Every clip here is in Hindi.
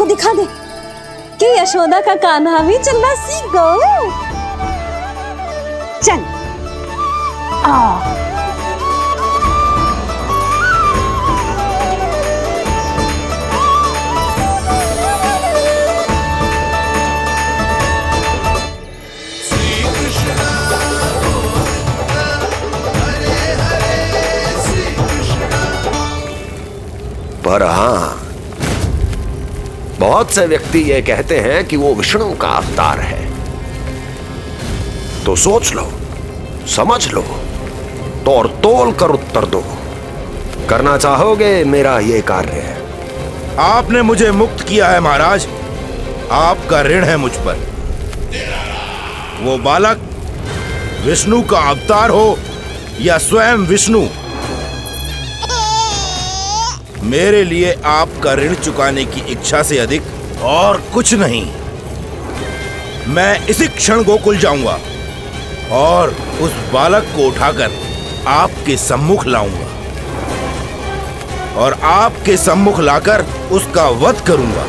दिखा दे कि यशोदा का कान्हा भी चलना सीख गो। चल आ पर हाँ, बहुत से व्यक्ति ये कहते हैं कि वो विष्णु का अवतार है। तो सोच लो, समझ लो, तोड़ तोल कर उत्तर दो। करना चाहोगे मेरा ये कार्य? आपने मुझे मुक्त किया है महाराज, आपका ऋण है मुझ पर। वो बालक विष्णु का अवतार हो या स्वयं विष्णु, मेरे लिए आपका ऋण चुकाने की इच्छा से अधिक और कुछ नहीं। मैं इसी क्षण गोकुल जाऊंगा और उस बालक को उठाकर आपके सम्मुख लाऊंगा और आपके सम्मुख लाकर उसका वध करूंगा।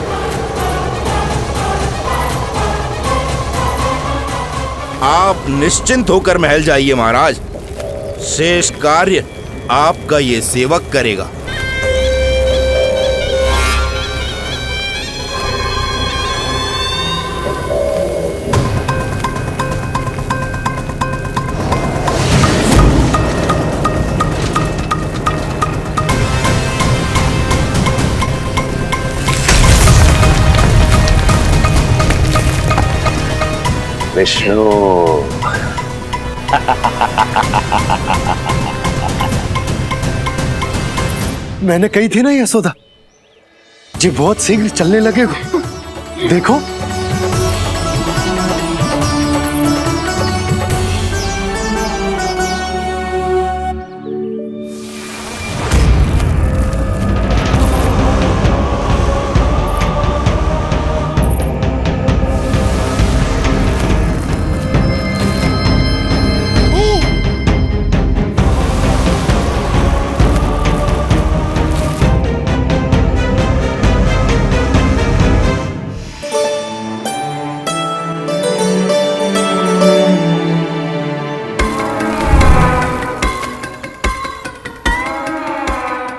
आप निश्चिंत होकर महल जाइए महाराज, शेष कार्य आपका ये सेवक करेगा। विष्णु मैंने कही थी ना यशोदा जी, बहुत शीघ्र चलने लगेगा। देखो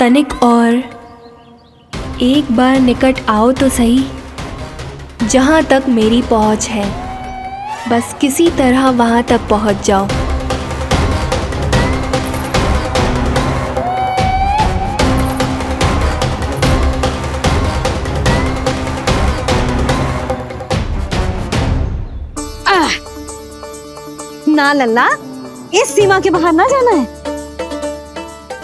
तनिक और एक बार निकट आओ तो सही, जहाँ तक मेरी पहुँच है, बस किसी तरह वहाँ तक पहुँच जाओ। ना लल्ला, इस सीमा के बाहर ना जाना है।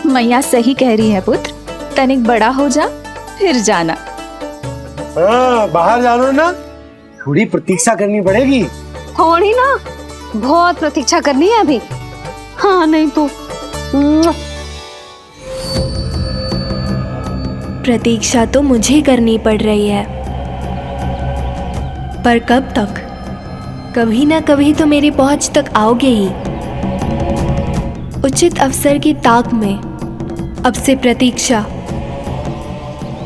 मैया सही कह रही है पुत्र, तनिक बड़ा हो जा फिर जाना। हाँ, बाहर जानो ना, थोड़ी प्रतीक्षा करनी पड़ेगी। थोड़ी ना, बहुत प्रतीक्षा करनी है अभी। हाँ नहीं तो प्रतीक्षा तो मुझे करनी पड़ रही है, पर कब तक? कभी ना कभी तो मेरी पहुंच तक आओगे ही। उचित अवसर की ताक में अब से प्रतीक्षा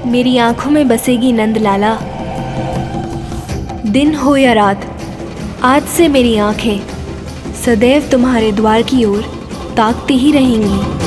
मेरी आंखों में बसेगी नंदलाला। दिन हो या रात, आज से मेरी आंखें सदैव तुम्हारे द्वार की ओर ताकती ही रहेंगी।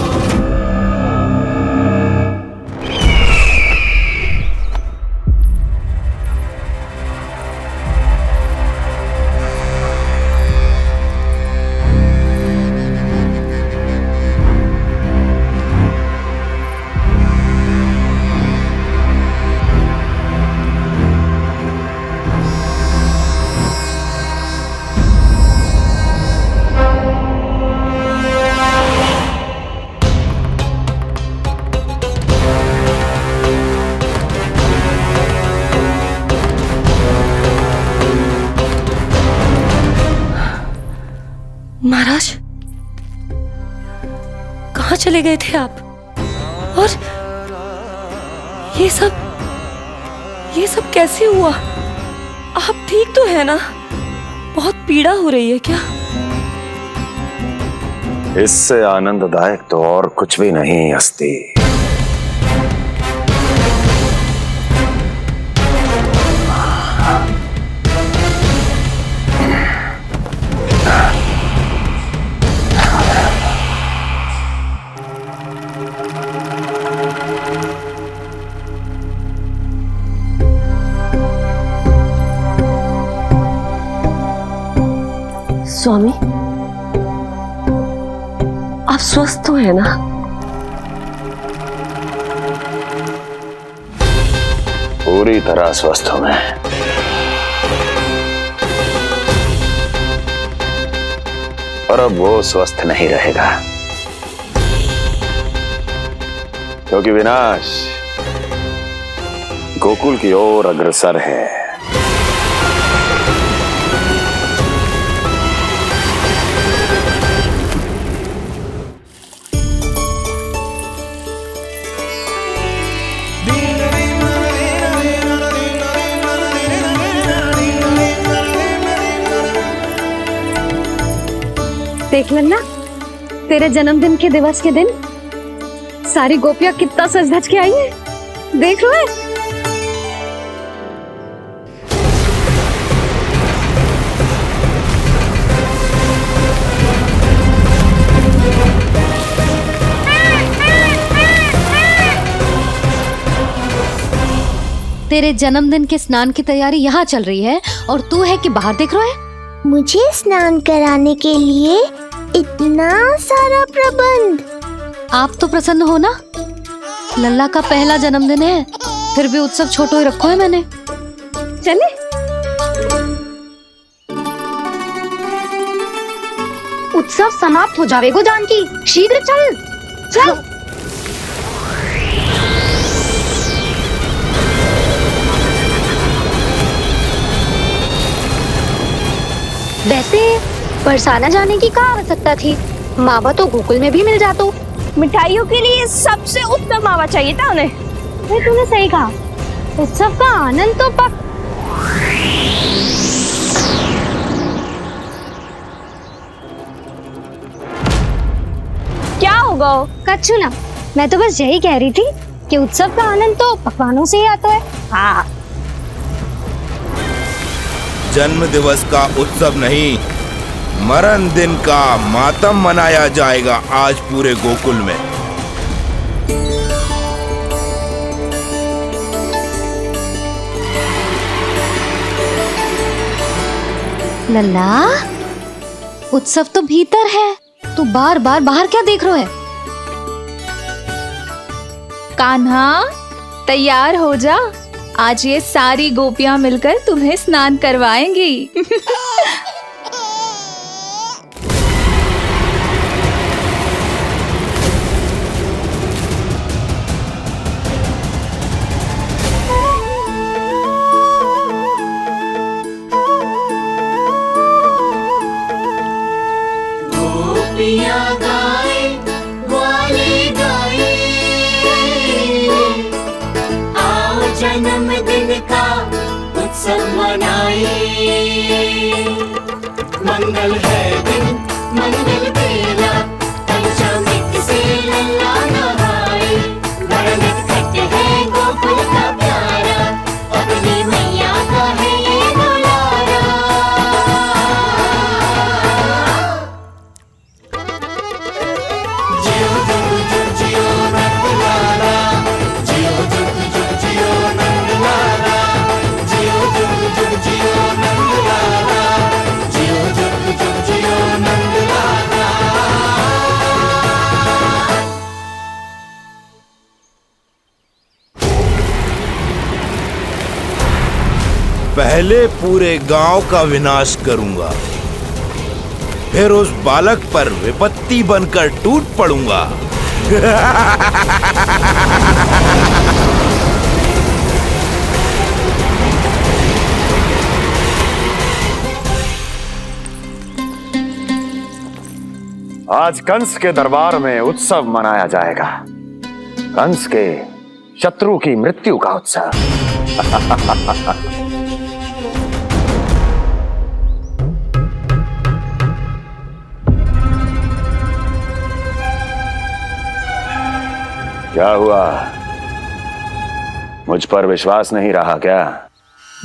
महाराज, कहाँ चले गए थे आप? और ये सब कैसे हुआ? आप ठीक तो है ना? बहुत पीड़ा हो रही है क्या? इससे आनंददायक तो और कुछ भी नहीं हस्ती। स्वामी, आप स्वस्थ तो है ना? पूरी तरह स्वस्थ हूं मैं। और अब वो स्वस्थ नहीं रहेगा, क्योंकि विनाश गोकुल की ओर अग्रसर है। देख लेना, तेरे जन्मदिन के दिवस के दिन सारी गोपियां कितना सज धज के आई है। देख रहे हैं? तेरे जन्मदिन के स्नान की तैयारी यहाँ चल रही है और तू है कि बाहर देख रहा है? मुझे स्नान कराने के लिए इतना सारा प्रबंध। आप तो प्रसन्न हो ना? लल्ला का पहला जन्मदिन है, फिर भी उत्सव छोटो ही रखो है मैंने। चले? उत्सव समाप्त हो जाएगा जानकी, शीघ्र चल चल। वैसे बरसाना जाने की क्या आवश्यकता थी? मावा तो गोकुल में भी मिल जातो। मिठाइयों के लिए सबसे उत्तम मावा चाहिए था उन्हें। तूने सही कहा, उत्सव का आनंद तो पक। क्या होगा? कच्चू ना, मैं तो बस यही कह रही थी कि उत्सव का आनंद तो पकवानों से ही आता है। हाँ, जन्म दिवस का उत्सव नहीं, मरण दिन का मातम मनाया जाएगा आज पूरे गोकुल में। लल्ला, उत्सव तो भीतर है, तू बार बार बाहर क्या देख रहा है? कान्हा, तैयार हो जा, आज ये सारी गोपियां मिलकर तुम्हें स्नान करवाएंगी। गोपियां गाए, ग्वाले गाए, आओ जन्मदिन का उत्सव मनाए। मंगल है दिन, मंगल बेला, पंचामृत से लल्ला नहाए। बड़ा नटखट है गोकुल का प्यारा, अपनी मैया का है ये दुलारा। जियो जुग जुग जियो नंदलाला, जियो जुग जुग जियो नंदलाला, जियो जुग जुग जियो नंदलाला, जियो जुग जुग जियो नंदलाला। पहले पूरे गांव का विनाश करूंगा, फिर उस बालक पर विपत्ति बनकर टूट पड़ूंगा। आज कंस के दरबार में उत्सव मनाया जाएगा, कंस के शत्रु की मृत्यु का उत्सव। क्या हुआ, मुझ पर विश्वास नहीं रहा क्या?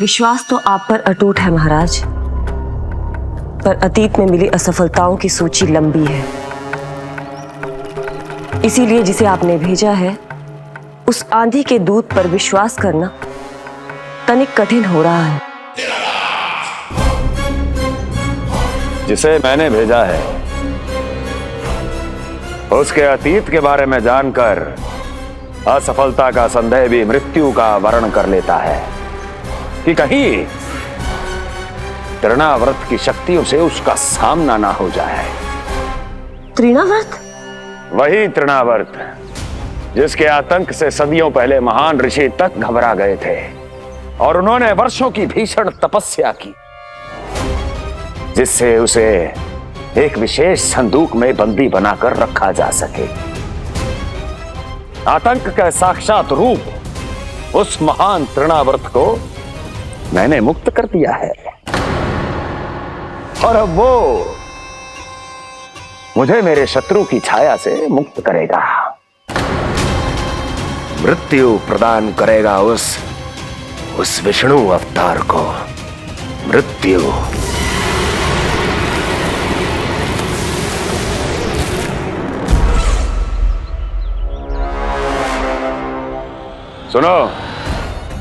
विश्वास तो आप पर अटूट है महाराज, पर अतीत में मिली असफलताओं की सूची लंबी है। इसीलिए जिसे आपने भेजा है उस आंधी के दूत पर विश्वास करना तनिक कठिन हो रहा है। जिसे मैंने भेजा है उसके अतीत के बारे में जानकर असफलता का संदेह भी मृत्यु का वर्ण कर लेता है कि कहीं तृणाव्रत की शक्तियों से उसका सामना ना हो जाए। तृणाव्रत? वही तृणाव्रत जिसके आतंक से सदियों पहले महान ऋषि तक घबरा गए थे और उन्होंने वर्षों की भीषण तपस्या की जिससे उसे एक विशेष संदूक में बंदी बनाकर रखा जा सके। आतंक का साक्षात रूप उस महान तृणाव्रत को मैंने मुक्त कर दिया है और अब वो मुझे मेरे शत्रु की छाया से मुक्त करेगा, मृत्यु प्रदान करेगा उस विष्णु अवतार को मृत्यु। सुनो,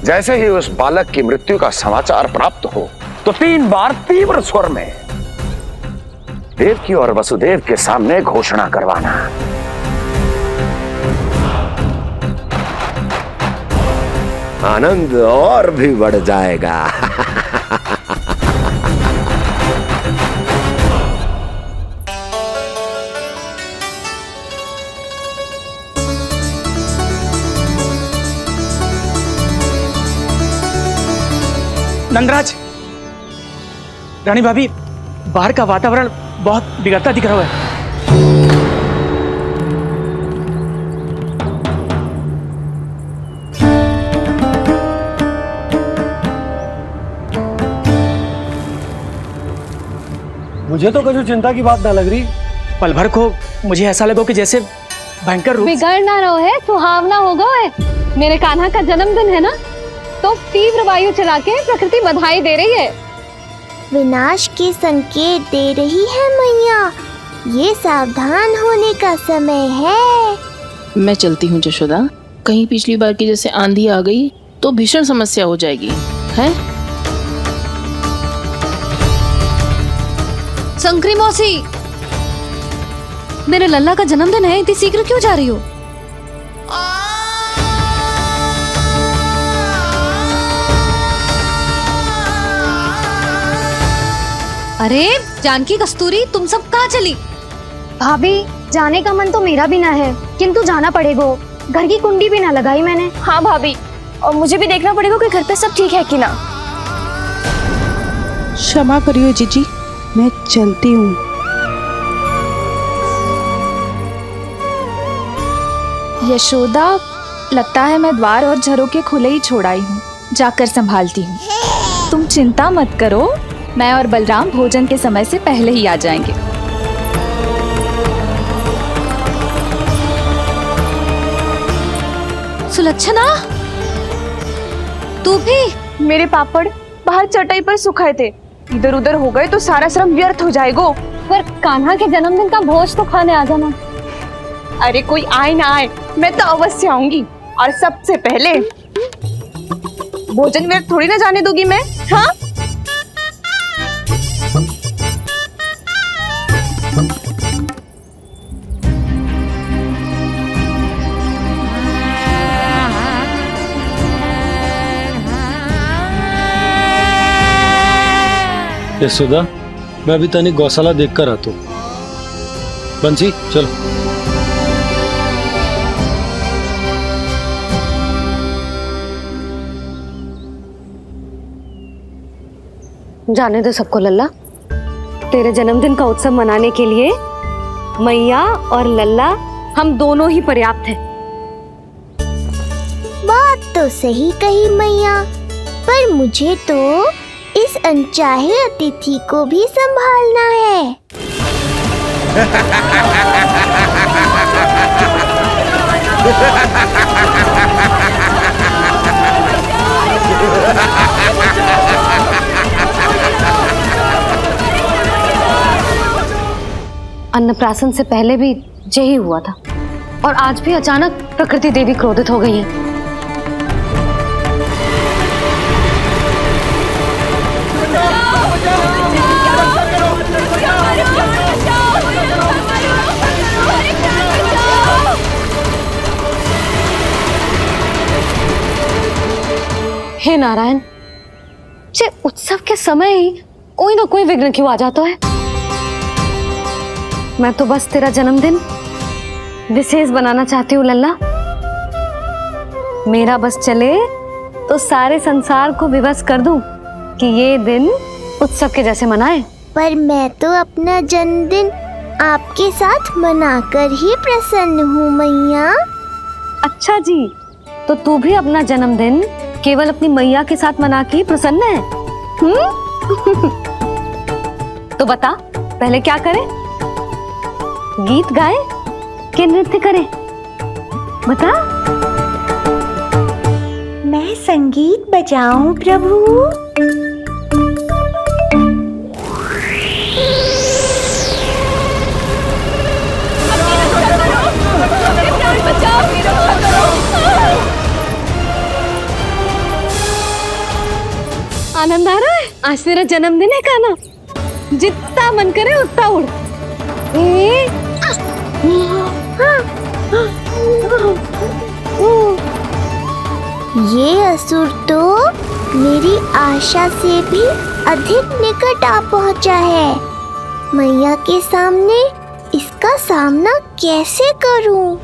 जैसे ही उस बालक की मृत्यु का समाचार प्राप्त हो तो 3 बार तीव्र स्वर में देवकी और वसुदेव के सामने घोषणा करवाना। आनंद और भी बढ़ जाएगा। नंदराज, रानी भाभी, बाहर का वातावरण बहुत बिगड़ता दिख रहा है। मुझे तो कुछ चिंता की बात ना लग रही। पल भर को मुझे ऐसा लगा कि जैसे भयंकर रूप बिगड़ ना रहो है, सुहावना होगा है। मेरे कान्हा का जन्मदिन है ना, तो तीव्र वायु चला के प्रकृति बधाई दे रही है। विनाश के संकेत दे रही है मैया, ये सावधान होने का समय है। मैं चलती हूँ जशोदा, कहीं पिछली बार की जैसे आंधी आ गई तो भीषण समस्या हो जाएगी, है? शंकरी मौसी, मेरे लल्ला का जन्मदिन है, इतनी शीघ्र क्यों जा रही हो? अरे जानकी, कस्तूरी, तुम सब कहाँ चली? भाभी, जाने का मन तो मेरा भी ना है, किंतु जाना पड़ेगा। घर की कुंडी भी ना लगाई मैंने। हाँ भाभी, और मुझे भी देखना पड़ेगा कि घर पे सब ठीक है कि ना। क्षमा करियो जीजी, मैं चलती हूँ। यशोदा, लगता है मैं द्वार और झरोके खुले ही छोड़ आई हूँ, जाकर संभालती हूँ। तुम चिंता मत करो, मैं और बलराम भोजन के समय से पहले ही आ जाएंगे। सुलक्षणा, तू भी? मेरे पापड़ बाहर चटाई पर सुखाए थे, इधर उधर हो गए तो सारा श्रम व्यर्थ हो जाएगा। पर कान्हा के जन्मदिन का भोज तो खाने आ जाना। अरे कोई आए ना आए, मैं तो अवश्य आऊंगी, और सबसे पहले भोजन व्यर्थ थोड़ी ना जाने दूंगी मैं। हाँ, यशोदा, मैं अभी तनिक गौशाला देख कर आता हूँ। बंसी, चलो। जाने दो सबको लल्ला, तेरे जन्मदिन का उत्सव मनाने के लिए मैया और लल्ला हम दोनों ही पर्याप्त हैं। बात तो सही कही मैया, पर मुझे तो इस अनचाहे अतिथि को भी संभालना है। अन्नप्राशन से पहले भी यही हुआ था, और आज भी अचानक प्रकृति देवी क्रोधित हो गई है। हे नारायण, जे उत्सव के समय ही कोई ना कोई विघ्न क्यों आ जाता है। मैं तो बस तेरा जन्मदिन विशेष बनाना चाहती हूँ लल्ला। मेरा बस चले तो सारे संसार को विवश कर दूं कि ये दिन उत्सव के जैसे मनाए। पर मैं तो अपना जन्मदिन आपके साथ मनाकर ही प्रसन्न हूँ मैया। अच्छा जी, तो तू भी अपना जन्मदिन केवल अपनी मैया के साथ मना के ही प्रसन्न है? तो बता पहले क्या करें, गीत गाए कि नृत्य करें? बता। मैं संगीत बजाऊं प्रभु? आनंद आ रहा है? आज तेरा जन्मदिन है काना, जितना मन करे उतना उड़। ये असुर तो मेरी आशा से भी अधिक निकट आ पहुंचा है। मैया के सामने इसका सामना कैसे करूं?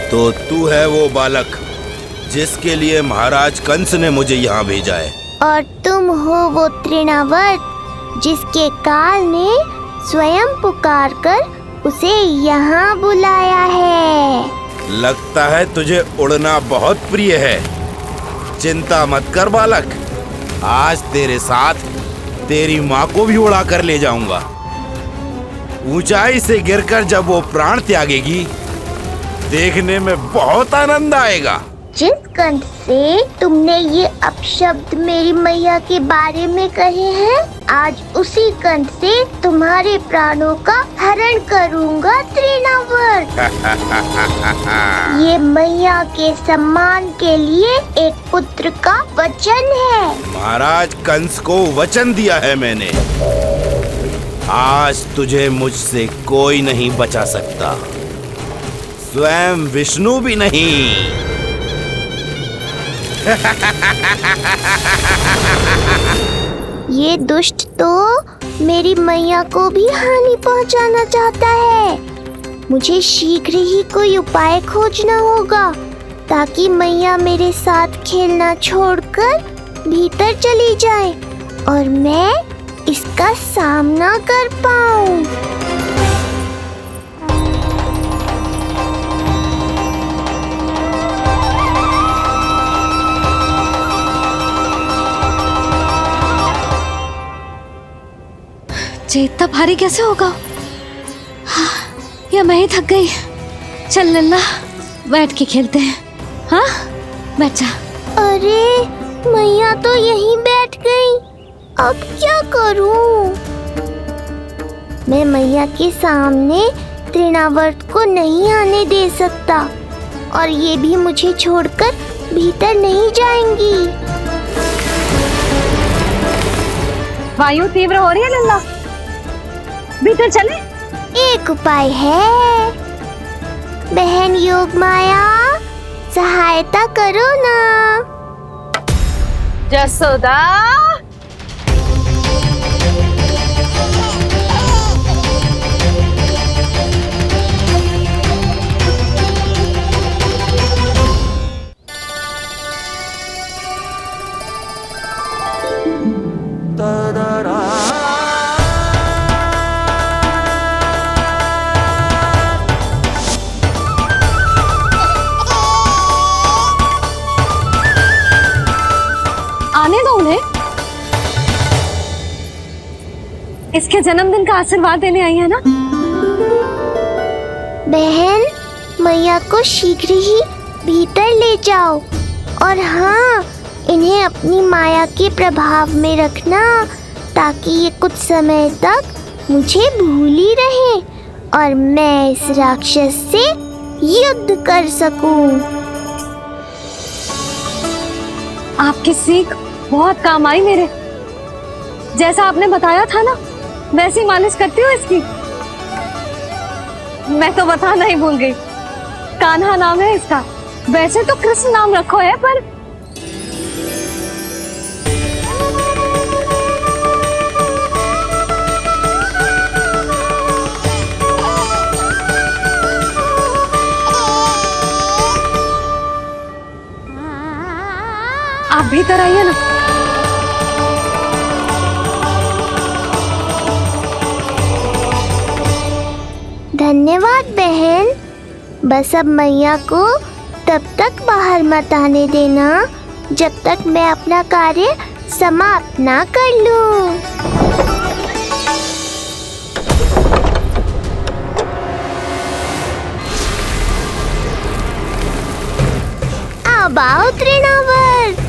तो तू है वो बालक जिसके लिए महाराज कंस ने मुझे यहाँ भेजा है। और तुम हो वो तृणावर्त जिसके काल ने स्वयं पुकारकर उसे यहाँ बुलाया है। लगता है तुझे उड़ना बहुत प्रिय है। चिंता मत कर बालक, आज तेरे साथ तेरी माँ को भी उड़ा कर ले जाऊंगा। ऊंचाई से गिरकर जब वो प्राण त्यागेगी, देखने में बहुत आनंद आएगा। जिस कंठ से तुमने ये अपशब्द मेरी मैया के बारे में कहे हैं, आज उसी कंठ से तुम्हारे प्राणों का हरण करूंगा तृणावर्त। ये मैया के सम्मान के लिए एक पुत्र का वचन है। महाराज कंस को वचन दिया है मैंने। आज तुझे मुझसे कोई नहीं बचा सकता, स्वयं विष्णु भी नहीं। ये दुष्ट तो मेरी मैया को भी हानि पहुंचाना चाहता है। मुझे शीघ्र ही कोई उपाय खोजना होगा ताकि मैया मेरे साथ खेलना छोड़कर भीतर चली जाए और मैं इसका सामना कर पाऊं। इतना भारी कैसे होगा? हाँ, या मैं ही थक गई। चल लल्ला, बैठ के खेलते हैं। हाँ, बैठ जा। अरे मैया तो यहीं बैठ गई, अब क्या करूं? मैं मैया के सामने तृणावर्त को नहीं आने दे सकता और ये भी मुझे छोड़कर भीतर नहीं जाएंगी। वायु तीव्र हो रही है लल्ला, भीतर चले। एक उपाय है, बहन योग माया, सहायता करो ना। जसोदा, da da da इसके जन्मदिन का आशीर्वाद देने आई है ना? बहन, मैया को शीघ्र ही भीतर ले जाओ और हाँ, इन्हें अपनी माया के प्रभाव में रखना ताकि ये कुछ समय तक मुझे भूली रहे और मैं इस राक्षस से युद्ध कर सकूं। आपकी सीख बहुत काम आई मेरे। जैसा आपने बताया था ना, वैसी मालिश करती हूँ इसकी। मैं तो बताना ही भूल गई, कान्हा नाम है इसका। वैसे तो कृष्ण नाम रखो है, पर आप भीतर आइए ना। धन्यवाद बहन। बस अब मैया को तब तक बाहर मत आने देना जब तक मैं अपना कार्य समाप्त ना कर लूं। अब आओ तृणावर।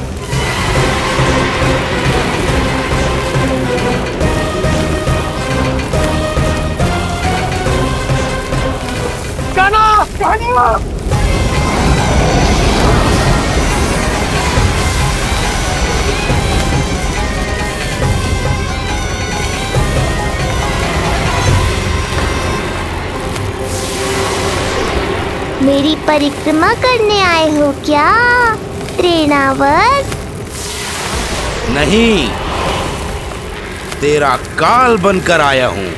मेरी परिक्रमा करने आए हो क्या तृणावर? नहीं, तेरा काल बनकर आया हूँ।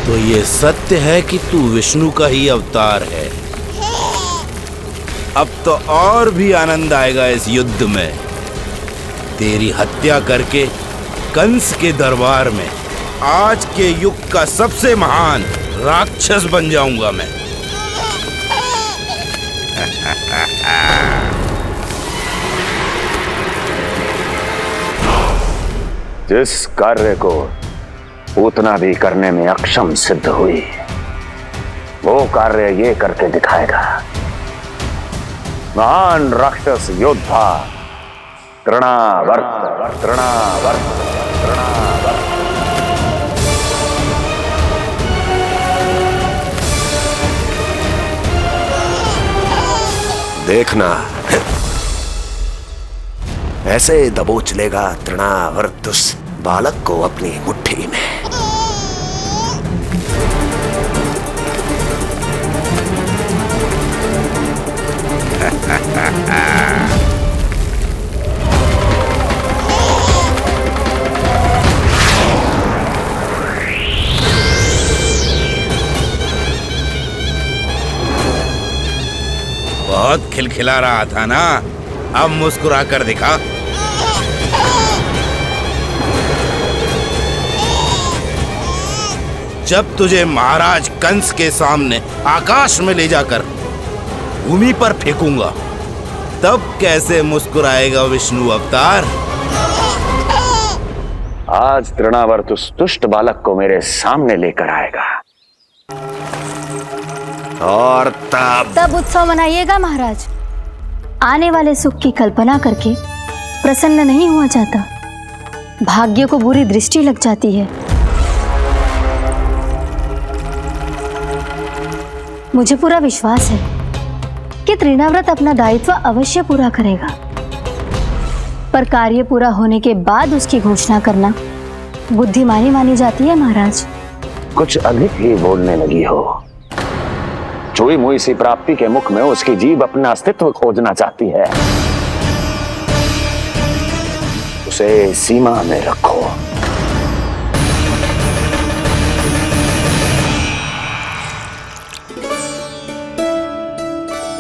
तो ये सत्य है कि तू विष्णु का ही अवतार है। अब तो और भी आनंद आएगा इस युद्ध में। तेरी हत्या करके कंस के दरबार में आज के युग का सबसे महान राक्षस बन जाऊंगा मैं। जिस कार्य को उतना भी करने में अक्षम सिद्ध हुई, वो कार्य ये करके दिखाएगा। महान राक्षस योद्धा तृणावर्त, तृणावर्त, तृणावर्त। देखना, ऐसे दबोच लेगा तृणावर्त उस बालक को अपनी मुट्ठी में। बहुत खिलखिला रहा था ना, अब मुस्कुरा कर दिखा। जब तुझे महाराज कंस के सामने आकाश में ले जाकर भूमि पर फेंकूंगा, तब कैसे मुस्कुराएगा विष्णु अवतार? आज तृणावर्त उस दुष्ट बालक को मेरे सामने लेकर आएगा और तब उत्सव मनाइएगा महाराज। आने वाले सुख की कल्पना करके प्रसन्न नहीं हुआ जाता, भाग्य को बुरी दृष्टि लग जाती है। मुझे पूरा विश्वास है कि तृणाव्रत अपना दायित्व अवश्य पूरा करेगा, पर कार्य पूरा होने के बाद उसकी घोषणा करना बुद्धिमानी मानी जाती है महाराज। कुछ अधिक ही बोलने लगी हो। चुई मुई सी प्राप्ति के मुख में उसकी जीभ अपना अस्तित्व खोजना चाहती है। उसे सीमा में रखो।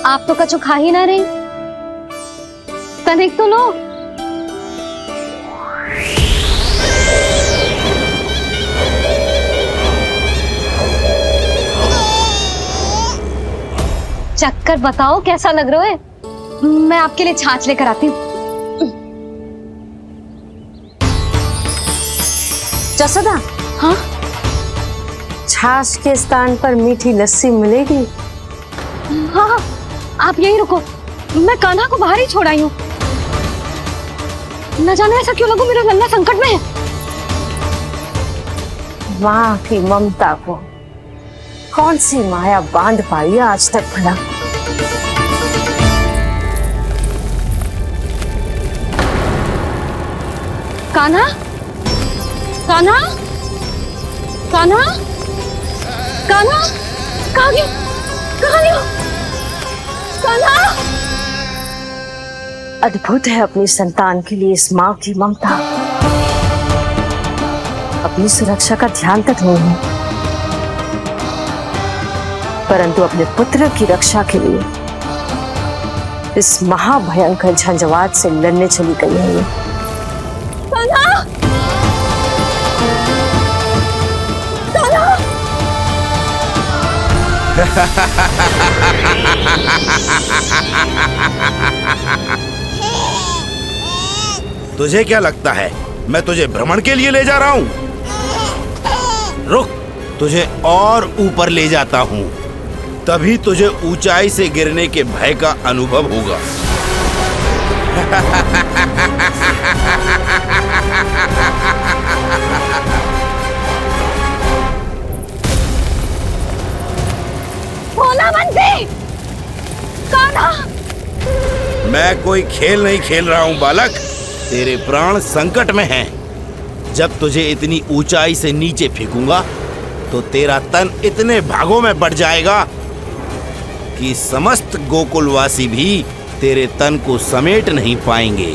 आप तो कछु खा ही ना रही, तनिक तो लो। चक्कर बताओ कैसा लग रहा है? मैं आपके लिए छाछ लेकर आती हूँ। जसोदा, हाँ, छाछ के स्थान पर मीठी लस्सी मिलेगी। हाँ हाँ, आप यहीं रुको, मैं कान्हा को बाहर ही छोड़ आई हूँ। न जाने ऐसा क्यों लगू मेरा लल्ला संकट में है। माँ की ममता को कौन सी माया बांध पाई आज तक भला। कान्हा, कान्हा, कान्हा, कान्हा, कहाँ गया? कहाँ गया? कान्हा! अद्भुत है अपनी संतान के लिए इस माँ की ममता। अपनी सुरक्षा का ध्यान तक नहीं है, परंतु अपने पुत्र की रक्षा के लिए इस महाभयंकर झंझावात से लड़ने चली गई है ये। कान्हा! कान्हा! तुझे क्या लगता है मैं तुझे भ्रमण के लिए ले जा रहा हूँ? रुक, तुझे और ऊपर ले जाता हूँ, तभी तुझे ऊंचाई से गिरने के भय का अनुभव होगा। भोला बंसी! कान्हा! मैं कोई खेल नहीं खेल रहा हूँ बालक, तेरे प्राण संकट में हैं। जब तुझे इतनी ऊंचाई से नीचे फेंकूंगा तो तेरा तन इतने भागों में बढ़ जाएगा कि समस्त गोकुलवासी भी तेरे तन को समेट नहीं पाएंगे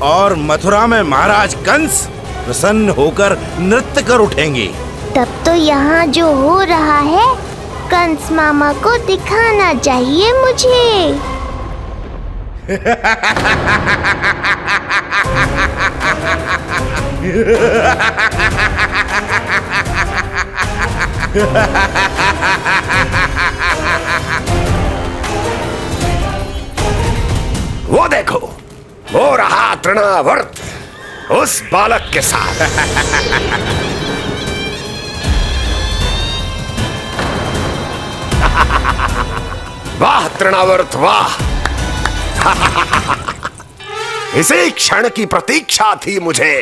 और मथुरा में महाराज कंस प्रसन्न होकर नृत्य कर उठेंगे। तब तो यहाँ जो हो रहा है कंस मामा को दिखाना चाहिए मुझे। वो देखो, हो रहा तृणावर्त उस बालक के साथ। वाह तृणावर्त वाह! इसी क्षण की प्रतीक्षा थी मुझे।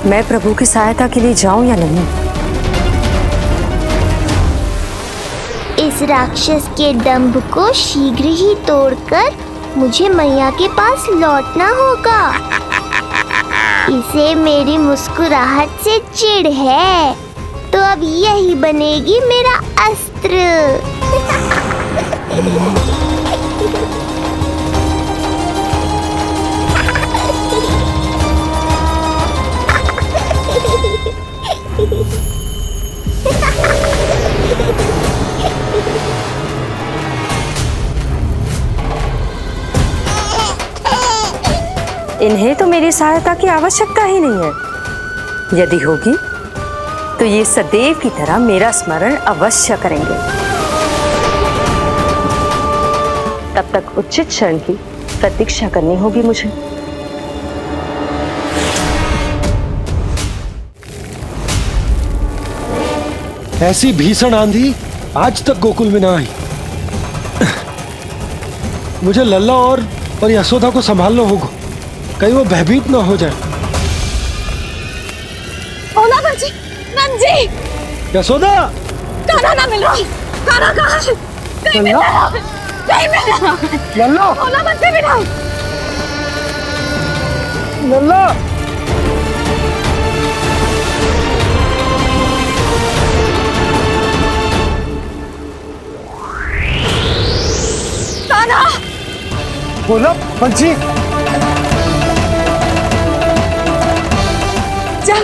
मैं प्रभु की सहायता के लिए जाऊं या नहीं? इस राक्षस के दंभ को शीघ्र ही तोड़कर मुझे मैया के पास लौटना होगा। इसे मेरी मुस्कुराहट से चिढ़ है, तो अब यही बनेगी मेरा अस्त्र। इन्हें तो मेरी सहायता की आवश्यकता ही नहीं है। यदि होगी तो ये सदैव की तरह मेरा स्मरण अवश्य करेंगे। तब तक उचित क्षण की प्रतीक्षा करनी होगी मुझे। ऐसी भीषण आंधी आज तक गोकुल में ना आई। मुझे लल्ला और यशोदा को संभालना होगा, कहीं वो भयभीत ना हो जाए। भोला बंसी, नंजी! यशोदा! कान्हा ना मिल रहा, कान्हा कहाँ है? कहीं मिल रहा, कहीं मिल रहा। लल्ला! भोला बंसी मिला। लल्ला! बोला बंसी। चल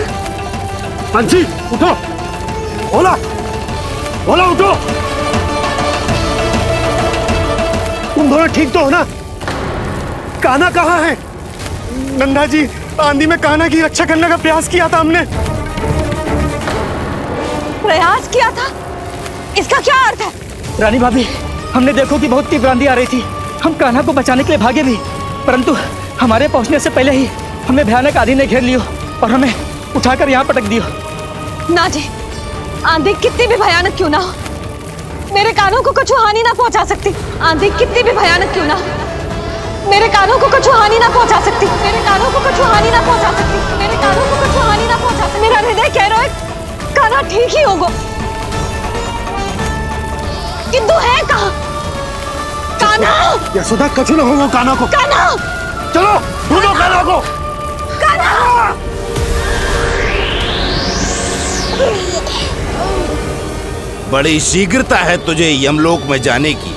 बंसी उठो। बोला बोला उठो। तुम दोनों ठीक तो हो ना? कान्हा कहाँ है? नंदा जी, आंधी में कान्हा की रक्षा करने का प्रयास किया था हमने। प्रयास किया था? इसका क्या अर्थ है? रानी भाभी, हमने देखो कि बहुत तीव्र आंधी आ रही थी। हम कान्हा को बचाने के लिए भागे भी, परंतु हमारे पहुंचने से पहले ही हमें भयानक आंधी ने घेर लियो और हमें उठाकर यहाँ पटक दियो। ना जी, आंधी कितनी भी भयानक क्यों ना हो, मेरे कानों को कुछ हानि ना पहुंचा सकती। आंधी कितनी भी भयानक क्यों ना हो, मेरे कानों को कुछ हानि ना पहुंचा सकती। मेरे कानों को कुछ हानि ना पहुंचा सकती। मेरे कानों को कुछ हानि ना पहुंचा सकती। मेरा हृदय कह रहा है कान्हा ठीक ही होगा, किंतु है कहाँ कान्हा? यशोदा, कछु न होगा कान्हा को। कान्हा, चलो ढूंढो कान्हा को। कान्हा! बड़ी शीघ्रता है तुझे यमलोक में जाने की,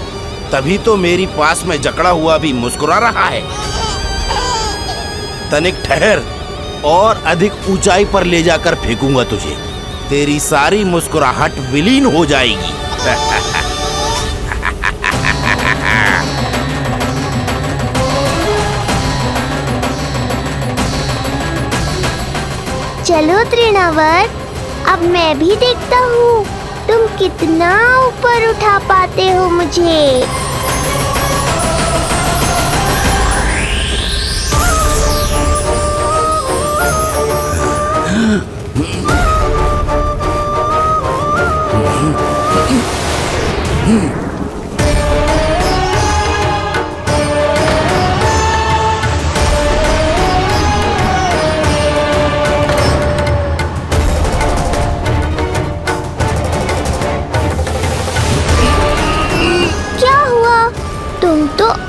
तभी तो मेरी पास में जकड़ा हुआ भी मुस्कुरा रहा है। तनिक ठहर और अधिक ऊंचाई पर ले जाकर फेंकूंगा तुझे। तेरी सारी मुस्कुराहट विलीन हो जाएगी। चलो तृणावर्त, अब मैं भी देखता हूँ तुम कितना ऊपर उठा पाते हो मुझे।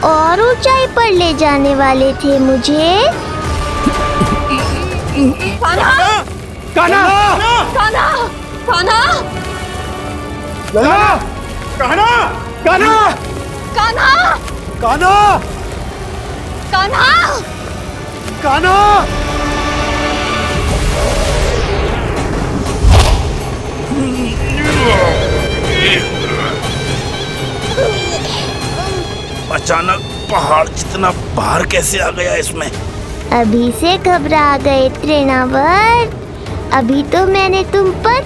और ऊंचाई पर ले जाने वाले थे मुझे। कान्हा! कान्हा! कान्हा! कान्हा! लला! कान्हा! कान्हा! कान्हा! कान्हा! कान्हा! कान्हा! अचानक पहाड़ जितना भार कैसे आ गया इसमें? अभी से घबरा गए तृणावर्त। अभी तो मैंने तुम पर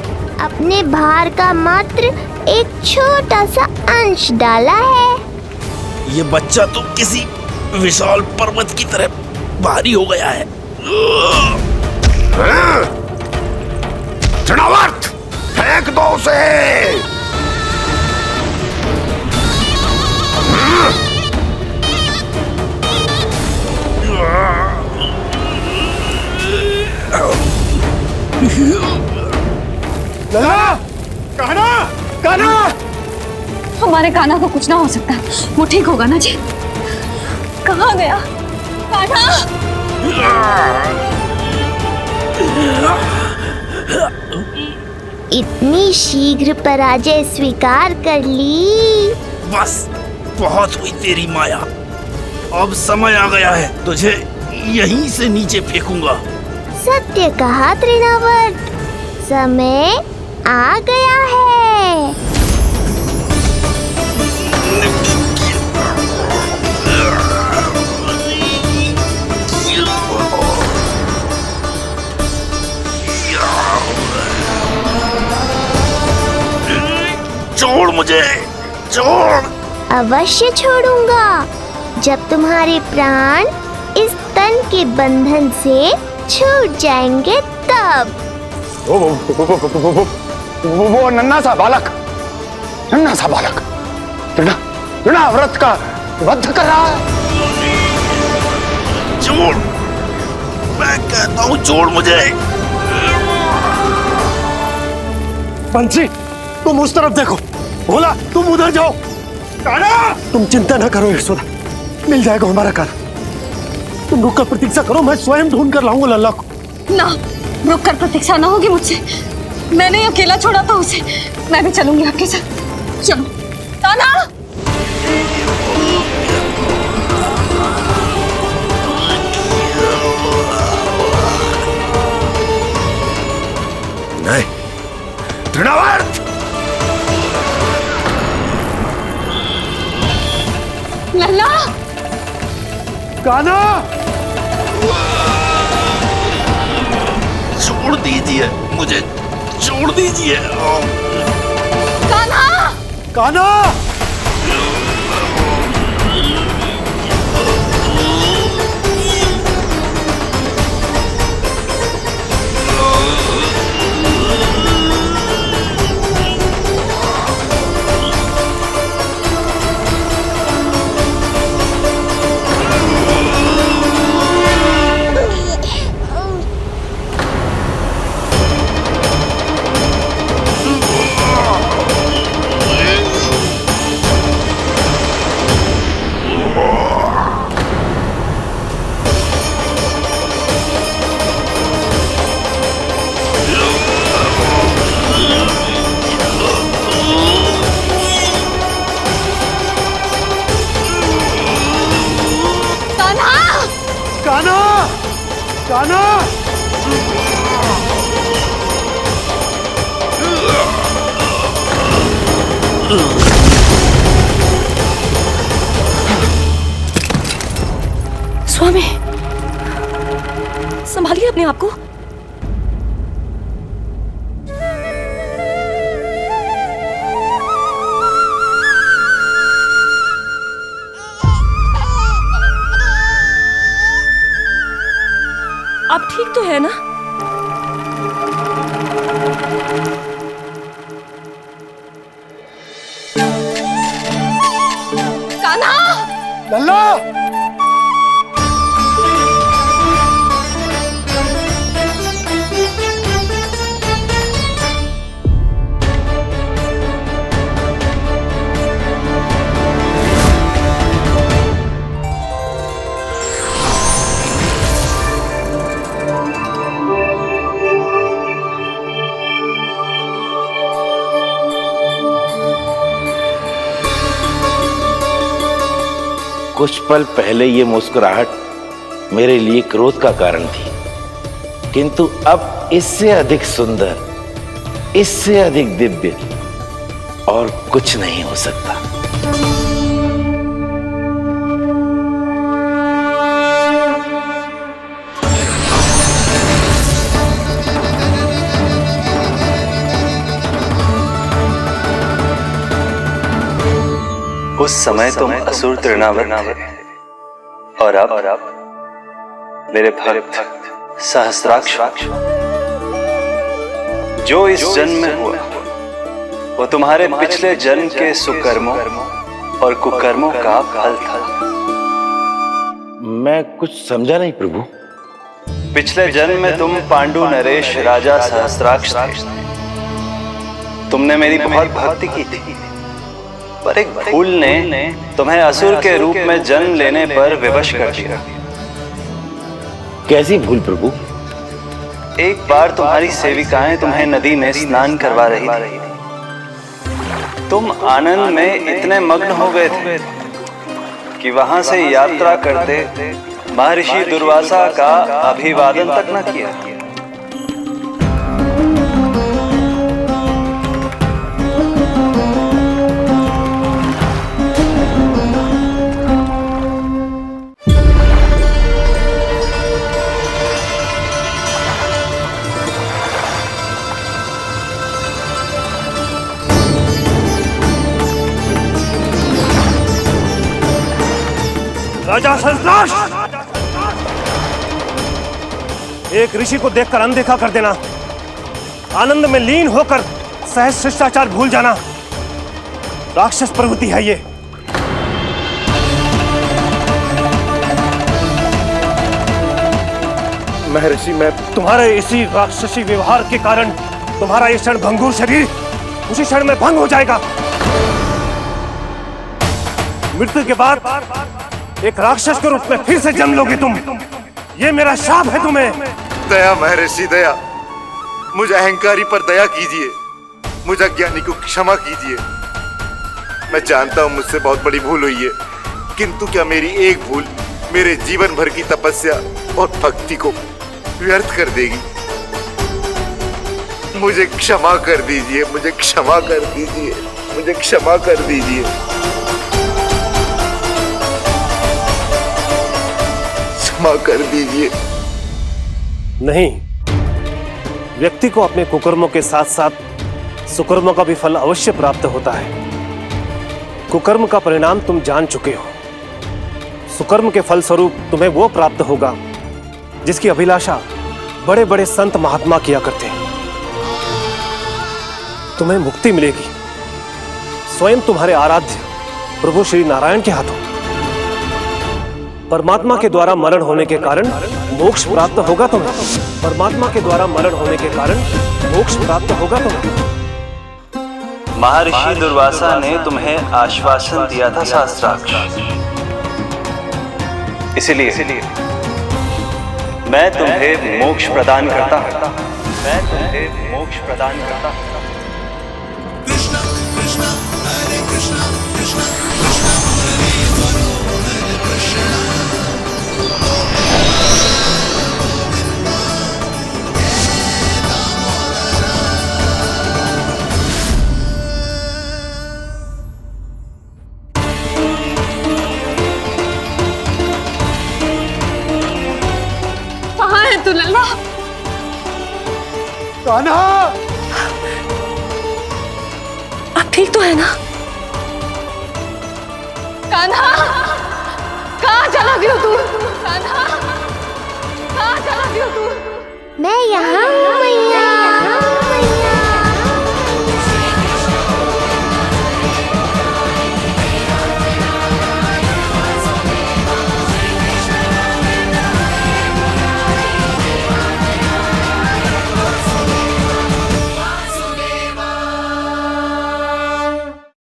अपने भार का मात्र एक छोटा सा अंश डाला है। ये बच्चा तो किसी विशाल पर्वत की तरह भारी हो गया है। तृणावर्त, फेंक दो उसे। लला! कान्हा! कान्हा! हमारे कान्हा को कुछ ना हो सकता, वो ठीक होगा ना जी। कहाँ गया कान्हा? इतनी शीघ्र पराजय स्वीकार कर ली। बस बहुत हुई तेरी माया। अब समय आ गया है, तुझे यहीं से नीचे फेंकूंगा। सत्य कहा तृणावर्त, समय आ गया है। छोड़ मुझे, छोड़। अवश्य छोड़ूंगा, जब तुम्हारे प्राण इस तन के बंधन से छूट जाएंगे तब। वो नन्हा सा बालक तृणाव्रत का वध कर रहा है। छोड़, मैं कहता हूँ छोड़ मुझे। बंसी, तुम उस तरफ देखो। भोला, तुम उधर जाओ। कान्हा! तुम चिंता न करो यशोदा, मिल जाएगा हमारा कान्हा। तुम रुक कर प्रतीक्षा करो, मैं स्वयं ढूंढ कर लाऊंगा लल्ला को। ना, रुक कर प्रतीक्षा ना होगी मुझसे। मैंने अकेला छोड़ा था उसे, मैं भी चलूंगी आपके साथ। चलो कान्हा! नहीं, तृणावर्त! लल्ला! कान्हा! छोड़ दीजिए मुझे, छोड़ दीजिए। कान्हा! कान्हा! स्वामी, संभालिए अपने आप को। आप ठीक तो है ना? कान्हा! लल्ला! कुछ पल पहले ये मुस्कुराहट मेरे लिए क्रोध का कारण थी, किंतु अब इससे अधिक सुंदर, इससे अधिक दिव्य और कुछ नहीं हो सकता। उस समय तुम असुर तृणावर्त थे और अब मेरे भक्त सहस्राक्ष। जो इस जन्म में हुआ वो तुम्हारे पिछले जन्म के सुकर्मों और कुकर्मों का फल था। मैं कुछ समझा नहीं प्रभु। पिछले जन्म में तुम पांडु नरेश राजा सहस्राक्ष थे। तुमने मेरी बहुत भक्ति की थी, पर एक भूल ने तुम्हें असुर के रूप में जन्म लेने पर विवश कर दिया। कैसी भूल प्रभु? एक बार तुम्हारी सेविकाएं तुम्हें नदी में स्नान करवा रही थी। तुम आनंद में इतने मग्न हो गए थे कि वहां से यात्रा करते महर्षि दुर्वासा का अभिवादन तक न किया। राजा सहस्राक्ष! एक ऋषि को देखकर अनदेखा कर देना, आनंद में लीन होकर सहज शिष्टाचार भूल जाना, राक्षस प्रवृत्ति है ये। महर्षि, मैं तुम्हारे इसी राक्षसी व्यवहार के कारण तुम्हारा ये क्षण भंगुर शरीर उसी क्षण में भंग हो जाएगा। मृत्यु के बाद एक राक्षस के रूप में फिर से जन्म लोगे तुम। ये मेरा शाप है तुम्हें। दया महर्षि, दया। मुझ अहंकारी पर दया कीजिए, मुझ अज्ञानी को क्षमा कीजिए। मैं जानता हूं मुझसे बहुत बड़ी भूल हुई है, किंतु क्या मेरी एक भूल मेरे जीवन भर की तपस्या और भक्ति को व्यर्थ कर देगी? मुझे क्षमा कर दीजिए, मुझे क्षमा कर दीजिए, मुझे क्षमा कर दीजिए। क्षमा कर दीजिए। नहीं, व्यक्ति को अपने कुकर्मों के साथ साथ सुकर्मों का भी फल अवश्य प्राप्त होता है। कुकर्म का परिणाम तुम जान चुके हो। सुकर्म के फल स्वरूप तुम्हें वो प्राप्त होगा जिसकी अभिलाषा बड़े बड़े संत महात्मा किया करते हैं। तुम्हें मुक्ति मिलेगी स्वयं तुम्हारे आराध्य प्रभु श्री नारायण के हाथों। परमात्मा के द्वारा मरण होने के कारण मोक्ष प्राप्त होगा तुम्हें। परमात्मा के द्वारा मरण होने के कारण मोक्ष प्राप्त होगा तुम्हें। महर्षि दुर्वासा ने तुम्हें आश्वासन दिया था शास्त्राक्ष, इसलिए मैं तुम्हें मोक्ष प्रदान करता हूं। मैं तुम्हें मोक्ष प्रदान करता हूं। कहाँ है तू लल्ला? कान्हा! आप ठीक तो है ना? कान्हा, कहाँ चला गया तू? कान्हा, कहाँ चला गया तू? मैं यहाँ हूँ।